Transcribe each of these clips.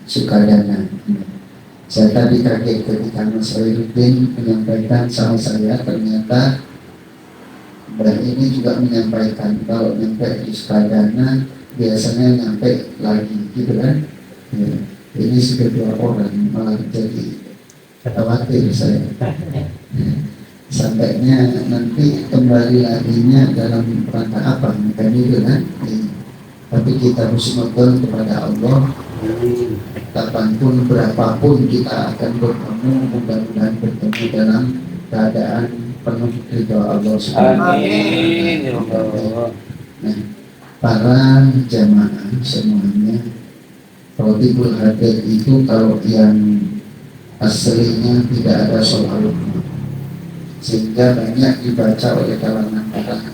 Sukadana. Saya tadi kaget ketika Mas Khairuddin menyampaikan sama saya, ternyata Mbak ini juga menyampaikan kalau nyampe di Sukadana biasanya nyampe lagi gitu kan ya. Ini sudah 2 orang, malah jadi khawatir saya sampainya nanti kembali laginya dalam rangka apa kan itu kan ya. Tapi kita harus mohon kepada Allah, kapanpun berapapun kita akan bertemu, mudah-mudahan bertemu dalam keadaan penuh ridha Allah Subhanahu wa Ta'ala. Nah, para jamaah semuanya, Rotibul Hadir itu kalau yang aslinya tidak ada sholawat, sehingga banyak dibaca oleh kalangan para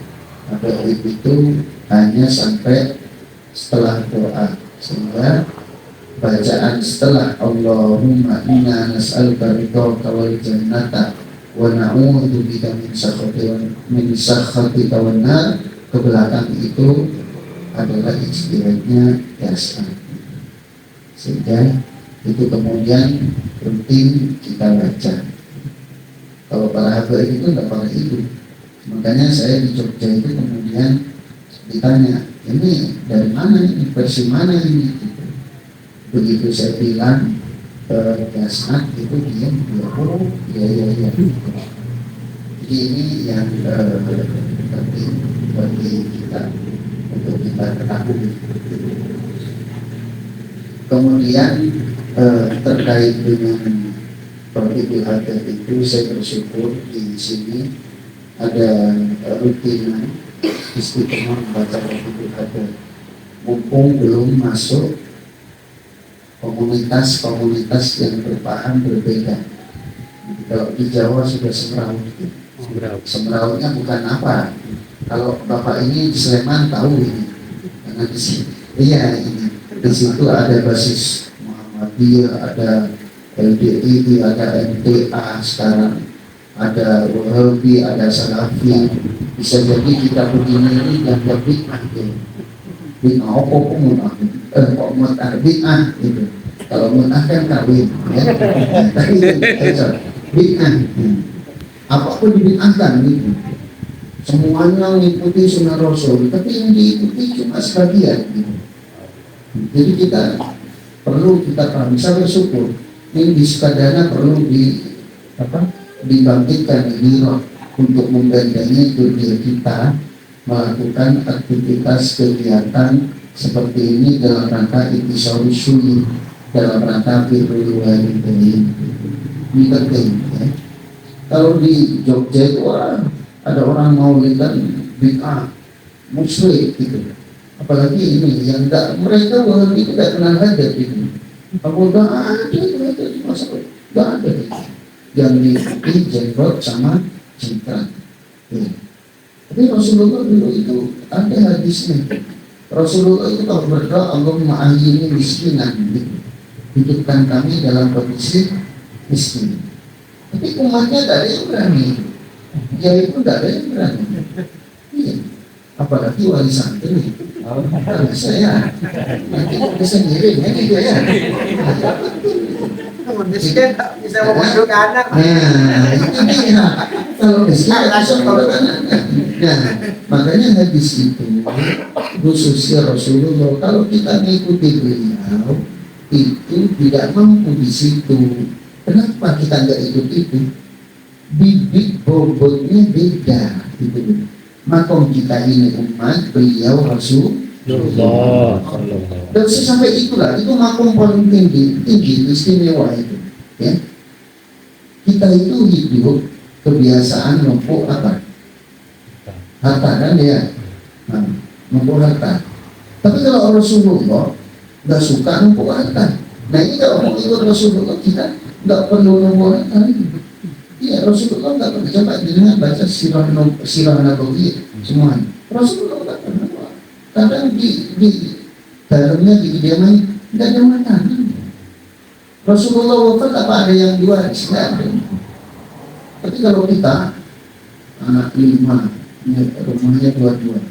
habaib itu hanya sampai setelah doa, sehingga bacaan setelah Allahumma inna nas'aluka ridhaka wal jannata wa na'udzu bika min sakhatika wan nar, ke belakang itu adalah istilahnya yasan, sehingga itu kemudian rutin kita baca. Kalau para habaib itu tidak pernah itu, makanya saya di Jogja itu kemudian ditanya, ini dari mana ini, versi mana ini? Begitu saya bilang Gasmat itu dia oh iya. Jadi ini yang penting bagi kita untuk kita ketahui. Kemudian terkait dengan Rotibul Hadir itu, saya bersyukur di sini ada rutinan istiqomah membaca Rotibul Hadir, mumpung belum masuk komunitas-komunitas yang berpaham berbeda. Kalau di Jawa sudah semeraut. Semerautnya bukan apa. Kalau Bapak ini di Sleman tahu ini, karena di sini, iya ini di situ ada basis Muhammadiyah, ada LDI, ada MTA sekarang, ada Wahabi, ada Salafi. Bisa jadi kita begini ini yang lebih akhir. Bid'ah apa munah? Kok munah bid'ah itu. Kalau munah kan kawin, ya. Tapi bid'ah. Apapun dibid'ahkan gitu. Semuanya mengikuti sunnah Rasul, tapi yang diikuti cuma sebagian gitu. Jadi kita perlu kita paham, saya bersyukur ini di Sukadana perlu dibangkitkan giroh untuk membentengi dunia kita melakukan aktivitas kegiatan seperti ini dalam rangka intisari syuri, dalam rangka birrul walidain. Ini penting ya. Kalau di Jogja itu ada orang maulidan bid'ah musyrik gitu. Apalagi ini yang mereka Wahabi itu tidak kenal hadir itu. Aku udah ada mereka di masalah, tidak ada itu. Yang diikuti jenggot sama cingkrang. Ya. Tapi Rasulullah dulu itu ada hadisnya. Rasulullah itu kalau berdoa Allahumma ahyini miskinan gitu. Hidupkan kami dalam kondisi miskin. Tapi umatnya tidak ada yang berani. Ya itu tidak ada yang berani. Iya. Apalagi wali santri. Kalau saya nanti bisa ngirim ya gitu ya. Miskin bisa membujuk anak. Nah, itu dia. Kalau miskin langsung kalau anaknya. Nah, makanya hadis itu khususnya Rasulullah, kalau kita mengikuti beliau itu tidak mampu di situ. Kenapa kita nggak ikut itu? Bibit bobotnya beda gitu. Makom kita ini umat beliau Rasulullah. Dan sampai itulah itu makom paling tinggi istimewa itu. Ya. Kita itu hidup kebiasaan numpuk apa? Harta kan ya, numpuk harta. Tapi kalau Rasulullah nggak suka numpuk harta. Nah ini kalau mau ikut Rasulullah kita nggak perlu numpuk harta. Iya Rasulullah nggak pernah, coba dengan baca sirah Nabawi semuanya. Rasulullah nggak pernah. Kadang di dalamnya di kediaman nggak ada makanan. Rasulullah wafat apa ada yang diwaris? Nggak ada. Tapi kalau kita anak 5, rumahnya 2,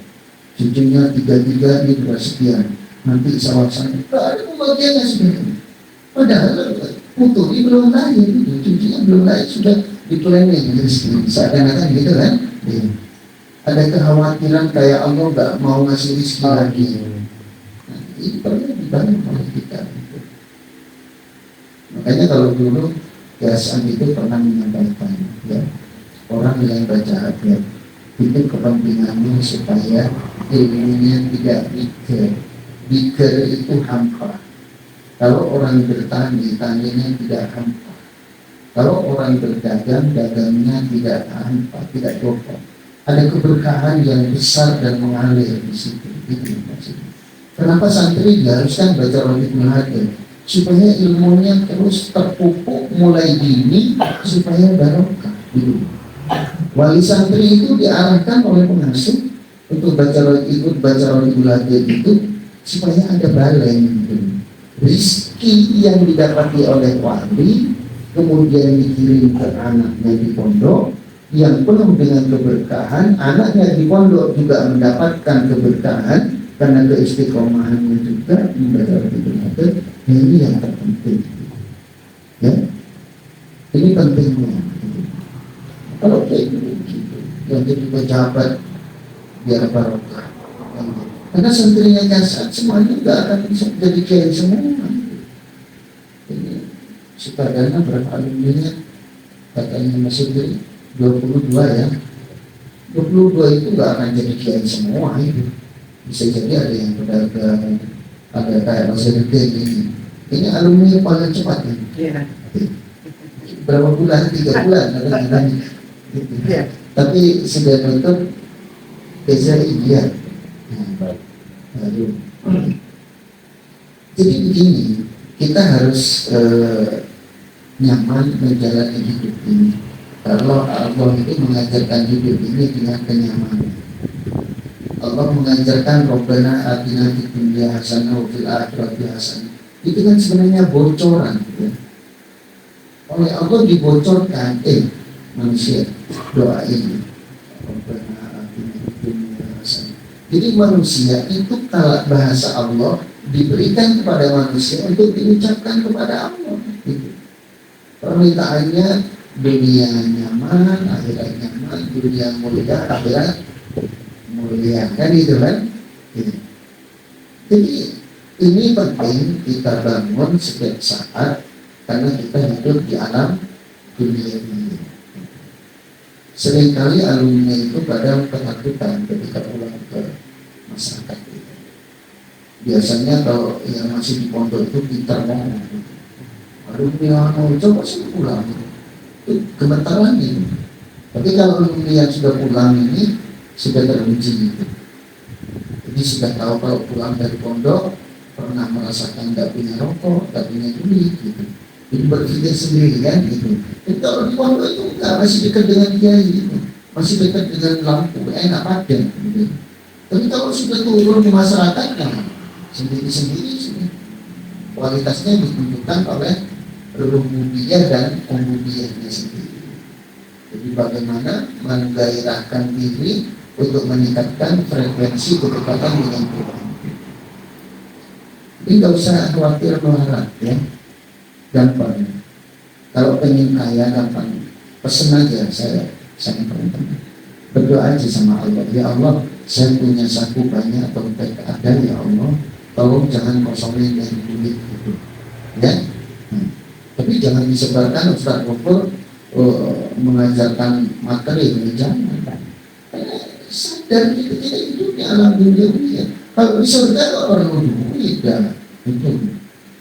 cucunya 3, dia sudah sekian. nanti sawah-sawah nggak ada pembagiannya sebenarnya. Padahal putri belum lahir, cucunya belum lahir sudah diplanning rezeki, seakan-akan gitu kan. Ya. Ada kekhawatiran kayak Allah nggak mau ngasih rezeki lagi. Nah, ini perlu dibangun oleh kita. Makanya kalau dulu Yayasan itu pernah menyampaikan, ya, orang yang baca ayat itu kepentingannya supaya ilmunya tidak biker. Biker itu hampa. Kalau orang bertani, taninya tidak hampa. Kalau orang berdagang, dagangnya tidak hampa, tidak kotor. Ada keberkahan yang besar dan mengalir di situ. Itu maksudnya. Kenapa santri diharuskan baca Rabiul Hadir? Supaya ilmunya terus terpupuk mulai dini, supaya barokah dulu. Wali santri itu diarahkan oleh pengasuh untuk ikut baca Rabiul Hadir itu supaya ada baleng gitu. Rizki yang didapati oleh wali kemudian dikirim ke anaknya di pondok yang penuh dengan keberkahan. Anaknya di pondok juga mendapatkan keberkahan karena keistiqomahannya juga membaca Rabiul Hadir. Ini yang terpenting, ya. Ini pentingnya. Kalau kayak gitu, yang jadi pejabat biar barokah. Karena santrinya kasar, semuanya nggak akan bisa jadi kiai semua. Ini sutradana berapa alumninya? Katanya masih dari 22 ya. 22 itu nggak akan jadi kiai semua itu. Bisa jadi ada yang pedagang, ada kayak Mas Rike ini. Ini alumni yang paling cepat ya. Iya. Berapa bulan? 3 bulan ada gitu. Iya. Tapi sudah tutup PCI ya. Lalu, jadi begini, kita harus nyaman menjalani hidup ini. Kalau Allah itu mengajarkan hidup ini dengan kenyamanan. Allah mengajarkan Rabbana atina fid dunya hasanah wa fil akhirati hasanah. Itu kan sebenarnya bocoran, ya. Oleh Allah dibocorkan, manusia doa ini Rabbana atina fid dunya hasanah. Jadi manusia itu kalau bahasa Allah diberikan kepada manusia untuk diucapkan kepada Allah. Gitu. Permintaannya dunia nyaman, akhirat nyaman, dunia mulia, akhirat mulia, kan itu kan? Gitu. Jadi ini penting kita bangun setiap saat karena kita hidup di alam dunia ini. Seringkali alumni itu pada ketakutan ketika pulang ke masyarakat itu. Biasanya kalau yang masih di pondok itu pintar ngomong. Alumni mau coba sih pulang, itu gemetar lagi. Tapi kalau alumni yang sudah pulang ini sudah teruji gitu. Jadi sudah tahu kalau pulang dari pondok pernah merasakan nggak punya rokok, nggak punya duit gitu. Jadi berpikir sendiri kan gitu. Jadi kalau di pondok itu enggak, masih dekat dengan kiai gitu, masih dekat dengan lampu, enak pakai gitu. Tapi kalau sudah turun di masyarakat, nah sendiri-sendiri sih. Kualitasnya ditentukan oleh rububiyah dan uluhiyahnya sendiri. Jadi bagaimana menggairahkan diri untuk meningkatkan frekuensi kedekatan dengan Tuhan. Jadi nggak usah khawatir melarat ya. Gampang. Kalau pengen kaya gampang. Pesen aja saya teman-teman. Berdoa aja sama Allah. Ya Allah, saya punya saku banyak dompet ada ya Allah. Tolong jangan kosongin dari duit gitu. Ya. Tapi jangan disebarkan Ustaz Gofur mengajarkan materi, jangan. Karena sadar kita hidup di alam dunia ini. Kalau di surga orang duit dah itu.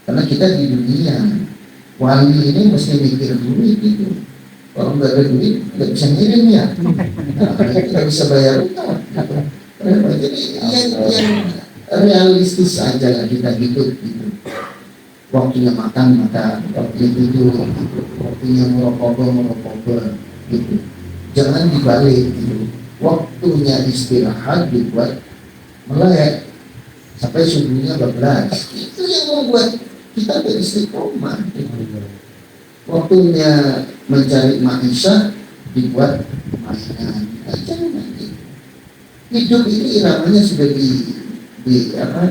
Karena kita di dunia. Wali ini mesti mikir duit gitu. Kalau nggak ada duit nggak bisa ngirim ya. Nggak bisa bayar utang. Jadi yang realistis aja lah kita hidup gitu. Waktunya makan, waktunya tidur, gitu. Waktunya merokok gitu. Jangan dibalik gitu. Waktunya istirahat dibuat melek sampai subuhnya 12. Itu yang membuat kita beristiqomah. Waktunya mencari maisha dibuat mainan. Jangan gitu. Hidup ini iramanya sudah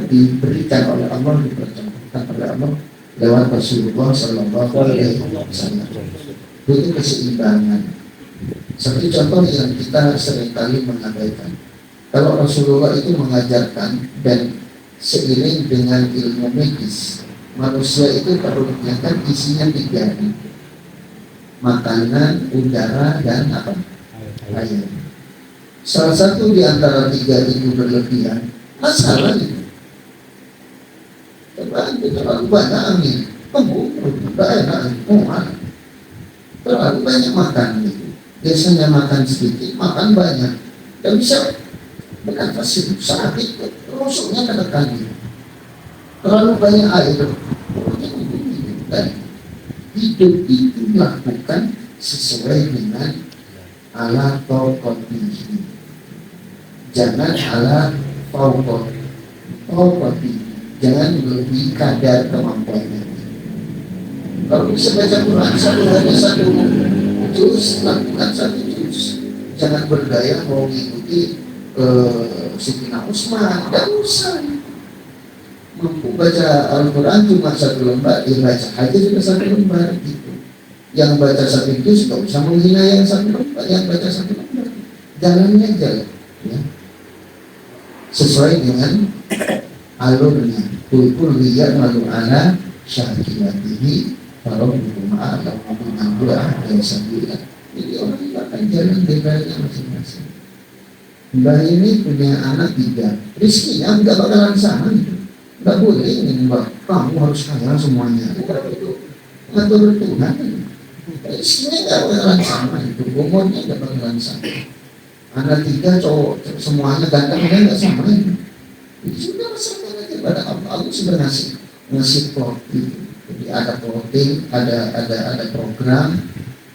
diberikan oleh Allah, dipercontohkan oleh Allah lewat Rasulullah Sallallahu Alaihi Wasallam. Itu keseimbangan. Seperti contoh yang kita seringkali mengabaikan. Kalau Rasulullah itu mengajarkan dan seiring dengan ilmu medis, manusia itu perutnya kan isinya 3, makanan, udara, dan apa? Air. Salah satu di antara 3 itu berlebihan, masalah itu. Terlalu banyak angin, tidak enak, terlalu banyak makan itu. Biasanya makan sedikit, makan banyak, tidak bisa bernafas, sakit, rusuknya kena kaki. Terlalu banyak air, dan hidup itu dilakukan sesuai dengan ala taqatihi, jangan ala taqatihi, jangan lebih kadar kemampuannya. Kalau bisa baca Quran 1 hari 1 juz, lakukan 1 juz. Jangan berdaya mau mengikuti Sayyidina Utsman, tidak usah. Mampu baca Al-Quran cuma 1 lembar, ya baca aja juga 1 lembar gitu. Yang baca 1 juz tidak usah menghina yang 1 lembar, yang baca 1 lembar. Jalannya jalan, ya. Sesuai dengan alurnya. Kulkul liya malu ala syakilatihi kalau berumah atau mengambil yang sambilan. Jadi orang itu akan jalan bebasnya masing-masing. Mbak ini punya anak 3, rizkinya nggak bakalan sama gitu. Nggak boleh ingin Mbak, kamu harus kaya semuanya. Bukan itu ngatur Tuhan. Rizkinya nggak bakalan sama itu, umurnya nggak bakalan sama. Anak 3 cowok semuanya gantengnya nggak sama itu. Jadi sudah masalah aja pada Allah sudah ngasih plot itu. Jadi ada plotting, ada program.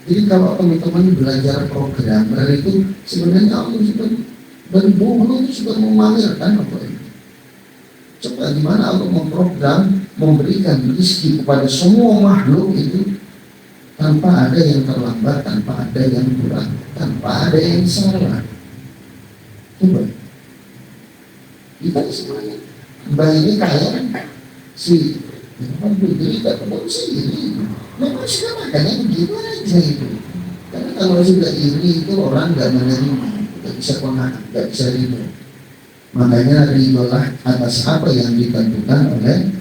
Jadi kalau teman-teman belajar programmer itu sebenarnya Allah sudah berburu, sudah memamerkan apa itu. Coba gimana Allah memprogram, memberikan rezeki kepada semua makhluk itu tanpa ada yang terlambat, tanpa ada yang kurang, tanpa ada yang salah. Coba kita semuanya Mbak ini kaya si tidak perlu sendiri. Memang sudah makanya begitu aja itu. Karena kalau sudah iri itu orang nggak menerima, nggak bisa kona'ah, nggak bisa ridho. Makanya ridholah atas apa yang ditentukan oleh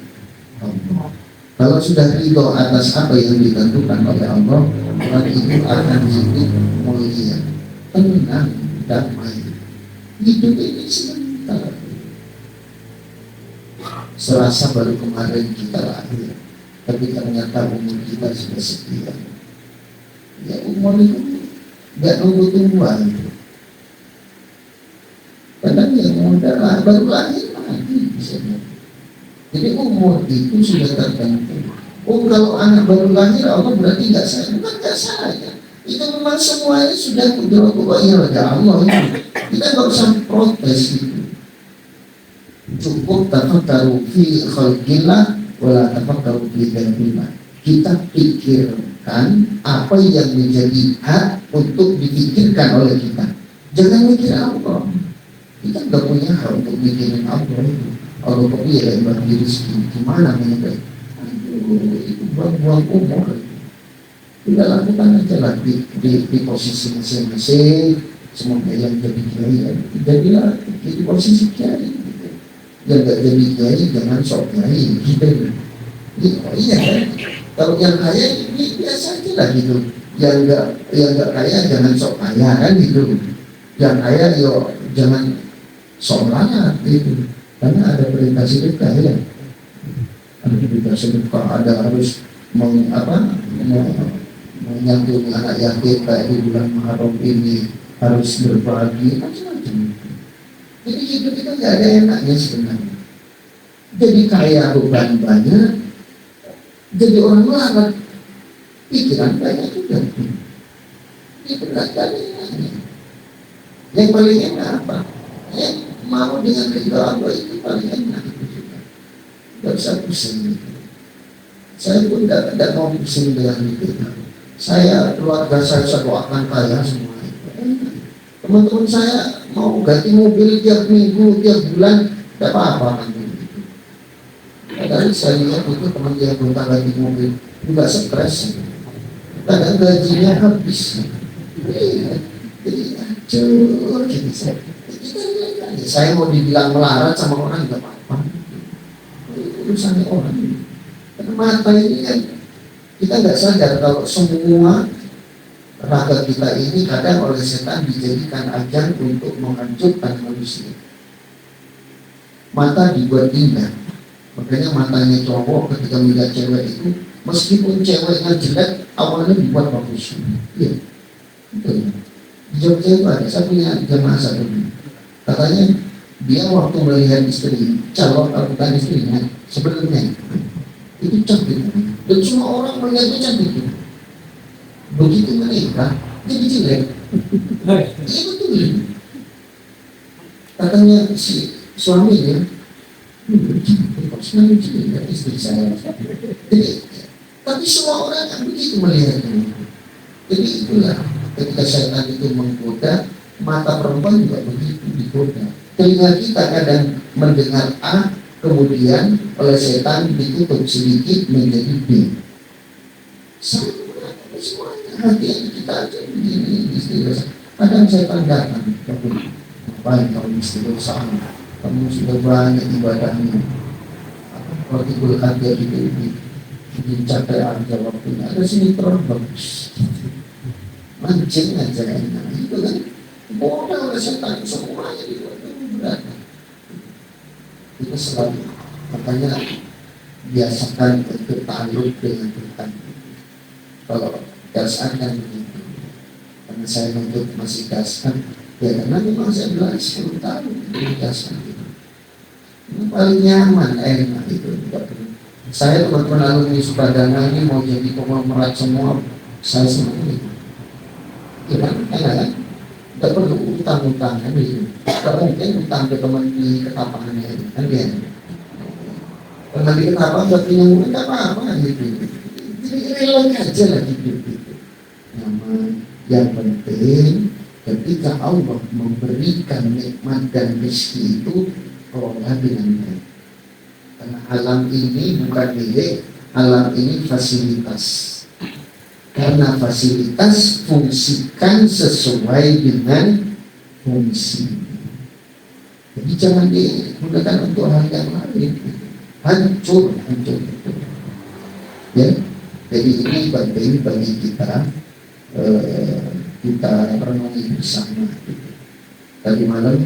Allah. Kalau sudah ridho atas apa yang ditentukan oleh Allah, orang itu akan hidup mulia, tenang, damai. Hidup ini sebentar. Serasa baru kemarin kita lahir, tapi ternyata umur kita sudah sekian. Ya umur itu nggak nunggu tumbuhan. Kadang yang muda baru lahir lagi misalnya. Jadi umur itu sudah tertentu. Oh kalau anak baru lahir Allah berarti nggak sayang, bukan nggak sayang. Itu memang semuanya sudah pokoknya ada Allah itu. Kita nggak usah protes itu. Cukup tafakkaru fi khalqillah wala tafakkaru fi dzambillah. Kita pikirkan apa yang menjadi hak untuk dipikirkan oleh kita. Jangan mikir Allah. Kita nggak punya hak untuk mikirin Allah itu. Allah kok iya yang bagi rezeki gimana menyebabkan? Aduh, itu buang-buang umur. Kita lakukan aja lah di posisi masing-masing. Semoga yang jadi kiai jadilah di posisi kiai. Yang nggak jadi kiai jangan sok kiai gitu. Iya kan? Kalau yang kaya ini biasa aja lah gitu. Yang nggak kaya jangan sok kaya kan gitu. Yang kaya yo jangan sok larat gitu. Karena ada perintah sedekah ya. Ada perintah sedekah, ada harus menyantuni anak yatim kayak di bulan Muharram ini, harus berbagi macam-macam. Jadi hidup kita nggak ada enaknya sebenarnya. Jadi kaya beban banyak, jadi orang larat, pikiran banyak juga. Itu nggak ada enaknya. Yang paling enak apa? Yang mau dengan ridha Allah itu paling enak itu juga. Nggak usah pusing. Saya pun tidak mau pusing dengan itu. Saya keluarga saya doakan kaya semua itu. Teman-teman saya mau ganti mobil tiap minggu, tiap bulan, Tidak apa-apa kan begitu. Kadang saya lihat itu teman dia gonta ganti mobil, nggak stres. Kadang gajinya habis. Jadi hancur gitu. Saya mau dibilang melarat sama orang nggak apa-apa. Urusannya orang. Karena mata ini kan kita nggak sadar kalau semua raga kita ini kadang oleh setan dijadikan ajang untuk menghancurkan manusia. Mata dibuat indah, makanya matanya cowok ketika melihat cewek itu, meskipun ceweknya jelek, awalnya dibuat bagus. Iya, betul. Di Jogja itu ada, saya punya jemaah satu. Katanya dia waktu melihat istri, calon bukan istrinya, sebelumnya itu cantik, dan semua orang melihatnya cantik. Begitu menikah, jadi jelek. Iya betul. Katanya si suaminya, senang juga istri saya. Jadi, tapi semua orang kan begitu melihatnya. Jadi itulah ketika setan itu menggoda, mata perempuan juga begitu digoda. Telinga kita kadang mendengar A, kemudian oleh setan ditutup sedikit menjadi B. Semuanya hati kita aja begini istilah. Kadang setan datang, baik kamu istilah kamu sudah banyak ibadahnya. Waktu berharga itu dicapai aja waktunya. Ada sinetron bagus, mancing aja enak. Itu kan bodoh oleh setan, semuanya dibuat berat. Itu selalu makanya biasakan untuk takluk dengan Tuhan. Kalau dasar kan begitu, karena saya untuk masih dasar, ya karena memang saya belajar 10 tahun di dasar itu. Ini paling nyaman, enak itu. Saya teman-teman alumni Sukadana ini mau jadi konglomerat semua, saya senang itu. Ya kan, enak kan? Tidak perlu utang-utang kan itu. Kalau mungkin utang ke teman di Ketapangannya itu kan dia. Kalau di Ketapang nggak punya murid, nggak apa-apa gitu. Jadi relax aja lah gitu. Yang penting ketika Allah memberikan nikmat dan rezeki itu kelola dengan baik. Karena alam ini bukan milik, alam ini fasilitas. Karena fasilitas fungsikan sesuai dengan fungsi. Jadi jangan digunakan untuk hal yang lain. Hancur. Ya, jadi ini penting bagi kita. Kita renungi bersama. Tadi malam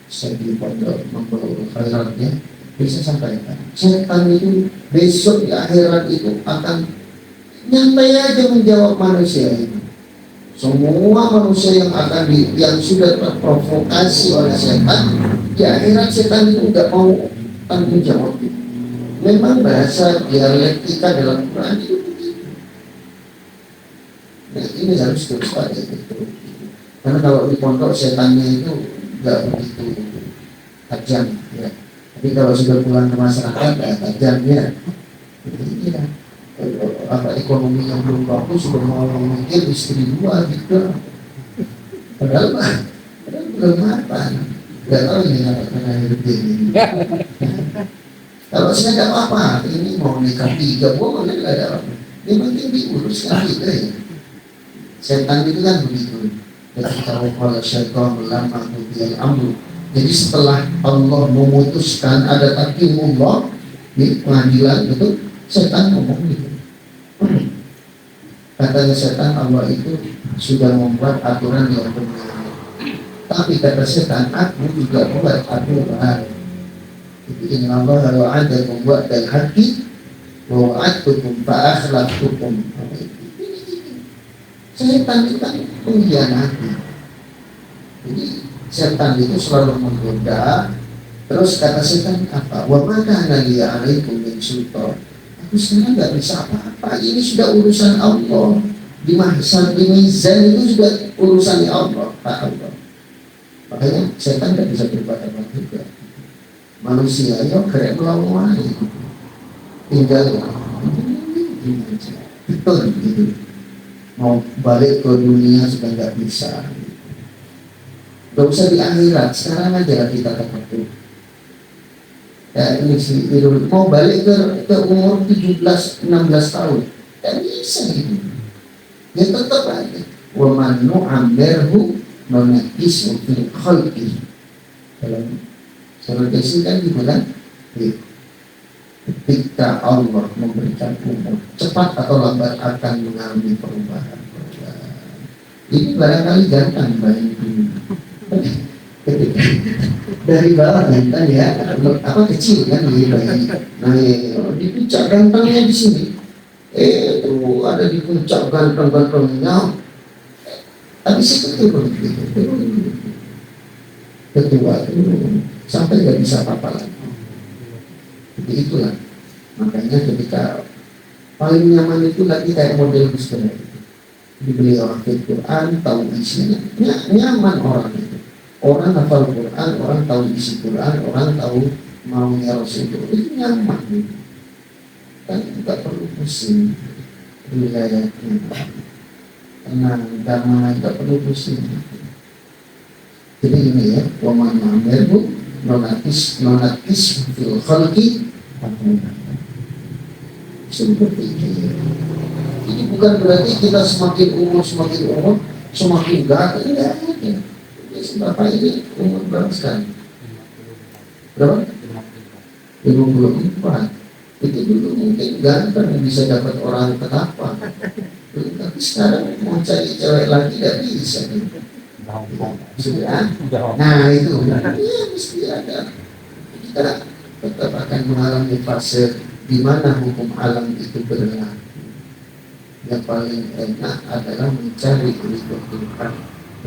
saya di pondok membawa khairatnya, bisa sampaikan setan itu besok di akhirat itu akan nyantai aja menjawab manusia itu. Semua manusia yang sudah terprovokasi oleh setan, di akhirat setan itu nggak mau tanggung jawab. Memang bahasa dialektika dalam Quran itu. Nah, ini harus terus ada gitu. Karena kalau di pondok setannya itu nggak begitu tajam, ya. Tapi kalau sudah pulang ke masyarakat, ya tajamnya. Jadi ya, ekonomi yang belum bagus sudah mau mikir istri 2 gitu. Padahal belum mapan. Nggak tahu ini karena hidup ini. Kalau saya nggak apa-apa, ini mau nikah 3, boleh nggak ada apa. Yang penting diurus kan gitu ya. Setan itu kan begitu. Ketika Allah syaitan lama kemudian amru. Jadi setelah Allah memutuskan ada takdirullah di pengadilan itu, setan ngomong gitu. Katanya setan, Allah itu sudah membuat aturan yang benar. Tapi kata setan, aku juga buat aturan. Jadi inna Allah wa'ada membuat dan hati wa'adtukum fa'akhlaqtukum. Setan itu kan pengkhianati. Jadi setan itu selalu menggoda. Terus kata setan apa? Wa ma kana li alaikum min sultan. Aku sebenarnya nggak bisa apa-apa. Ini sudah urusan Allah. Di mahsyar, di mizan itu sudah urusan Allah, Pak Allah. Makanya setan nggak bisa berbuat apa juga. Manusia ya keren melawan. Tinggal betul gitu. Mau balik ke dunia sudah nggak bisa. Gak usah di akhirat, sekarang aja kita terpetuk. Ya, ini si Irul mau balik ke umur 17 16 tahun. Kan bisa gitu. Ya tetap aja. Wa man nu'ammirhu nunaqqisu fil khalqi. Dalam surat Yasin kan dibilang, ketika Allah memberikan umur, cepat atau lambat akan mengalami perubahan. Ini barangkali gampang bayangin ketika dari bawah kan ya, apa kecil kan bayi. Nah, di puncak gantengnya di sini, tuh ada di puncak ganteng-gantengnya. Habis itu turun, ketua turun sampai nggak bisa apa-apa lagi. Jadi itulah makanya ketika paling nyaman itu lagi kayak model Gus Dur. Dibeli orang Quran, tahu isinya, nyaman orang itu. Orang hafal Quran, orang tahu isi Quran, orang tahu maunya Rasulullah, itu nyaman gitu. Kan tidak perlu pusing wilayahnya, tenang, damai, tidak perlu pusing. Jadi ini ya, waman ma'amirhu nonatis fil khalqi. Seperti itu. Ini bukan berarti kita semakin umur semakin gak, enggak ada. Bapak ini umur berapa sekarang? Berapa? 54. Itu dulu mungkin ganteng bisa dapat orang ketapa. Tapi sekarang mau cari cewek lagi gak bisa. Sudah. Nah itu, ya mesti ada. Kita tetap akan mengalami fase di mana hukum alam itu berlaku. Yang paling enak adalah mencari ridho Tuhan.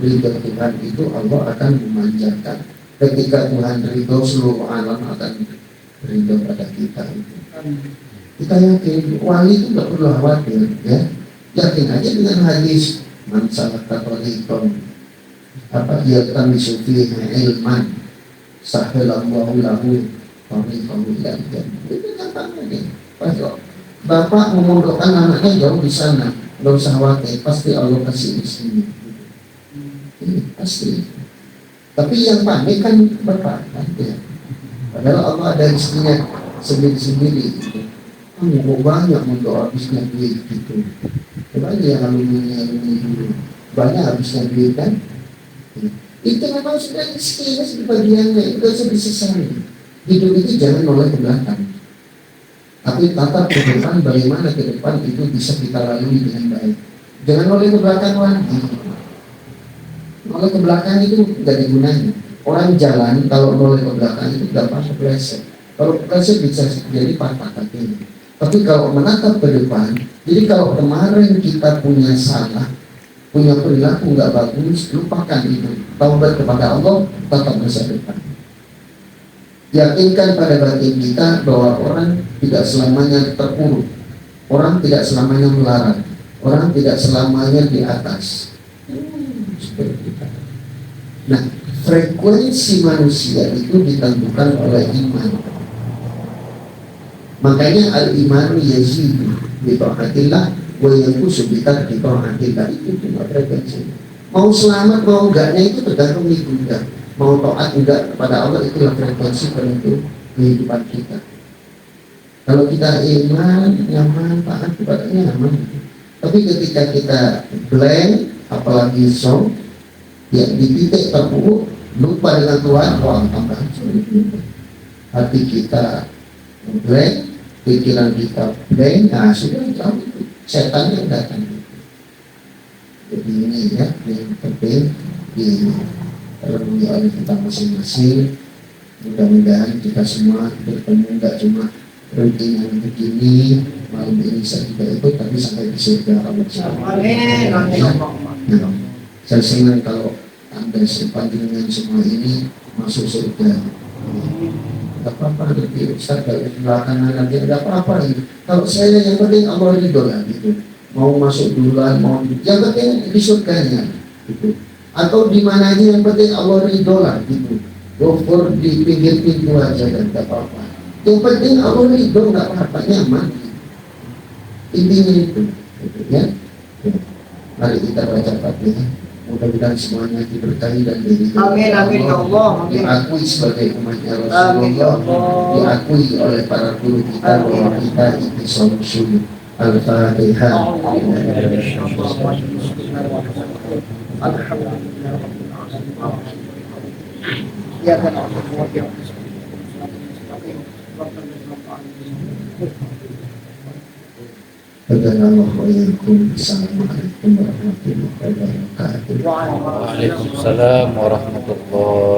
Ridho Tuhan itu Allah akan memanjakan. Ketika Tuhan ridho, seluruh alam akan ridho pada kita itu. Kita yakin wali itu tidak perlu khawatir, ya. Yakin aja dengan hadis man salaka tariqan apa yaltamisu fihi ilman sahalallahu lahu tariqan ila jannah. Itu gampang aja. Bapak memondokkan anaknya jauh di sana, nggak usah khawatir, pasti Allah kasih di sini. Ini pasti. Tapi yang panik kan bapak, kan ya. Padahal Allah ada istrinya sendiri-sendiri. Kamu mau banyak untuk habisnya duit gitu. Coba aja yang alumni dulu, banyak habisnya duit kan. Itu memang sudah istrinya sebagiannya, itu sudah disesali. Hidup itu jangan noleh ke belakang. Tapi tatap ke depan, bagaimana ke depan itu bisa kita lalui dengan baik. Jangan noleh ke belakang lagi. Noleh ke belakang itu tidak ada gunanya. Orang jalan kalau noleh ke belakang itu tidak pernah pleset. Kalau pleset bisa jadi patah kakinya. Tapi kalau menatap ke depan, jadi kalau kemarin kita punya salah, punya perilaku nggak bagus, lupakan itu. Taubat kepada Allah, tatap masa depan. Yakinkan pada batin kita bahwa orang tidak selamanya terpuruk, orang tidak selamanya melarat, orang tidak selamanya di atas. Seperti itu. Nah, frekuensi manusia itu ditentukan oleh iman. Makanya al-imanu yazidu bi ta'atillah wa yanqusu bi tarki ta'atillah. Itu cuma frekuensi. Mau selamat mau enggaknya itu tergantung juga. Mau taat enggak kepada Allah, itulah frekuensi penentu kehidupan kita. Kalau kita iman, nyaman, taat kepadanya nyaman. Tapi ketika kita blank, apalagi shock, ya di titik terpuruk, lupa dengan Tuhan, wah tambah sulit. Hati kita blank, pikiran kita blank, nah sudah tahu itu setan yang datang. Jadi ini ya yang penting oleh kita masing-masing. Mudah-mudahan kita semua bertemu nggak cuma rutin yang begini malam ini saya juga ikut, tapi sampai di surga Allah. Saya senang kalau Anda sepanjang semua ini masuk surga. Tidak apa-apa, lebih Ustaz kalau belakangan nanti ada apa-apa ini. Kalau saya yang penting Allah ridho lah gitu. Mau masuk duluan, mau yang penting di surganya gitu. Atau di mana aja yang penting Allah ridho lah gitu. Gofur di pinggir pintu aja dan tidak apa-apa. Yang penting Allah ridho, nggak apa-apa, nyaman. Intinya itu, gitu, ya. Mari kita baca Fatihah. Mudah-mudahan semuanya diberkahi dan diridhoi Amin, amin ya Allah. Amin. diakui sebagai umatnya Amin ya Rasulullah, Allah. diakui oleh para guru kita bahwa kita ini solusi. Al-Fatihah. Assalamualaikum warahmatullahi wabarakatuh. Waalaikumsalam warahmatullahi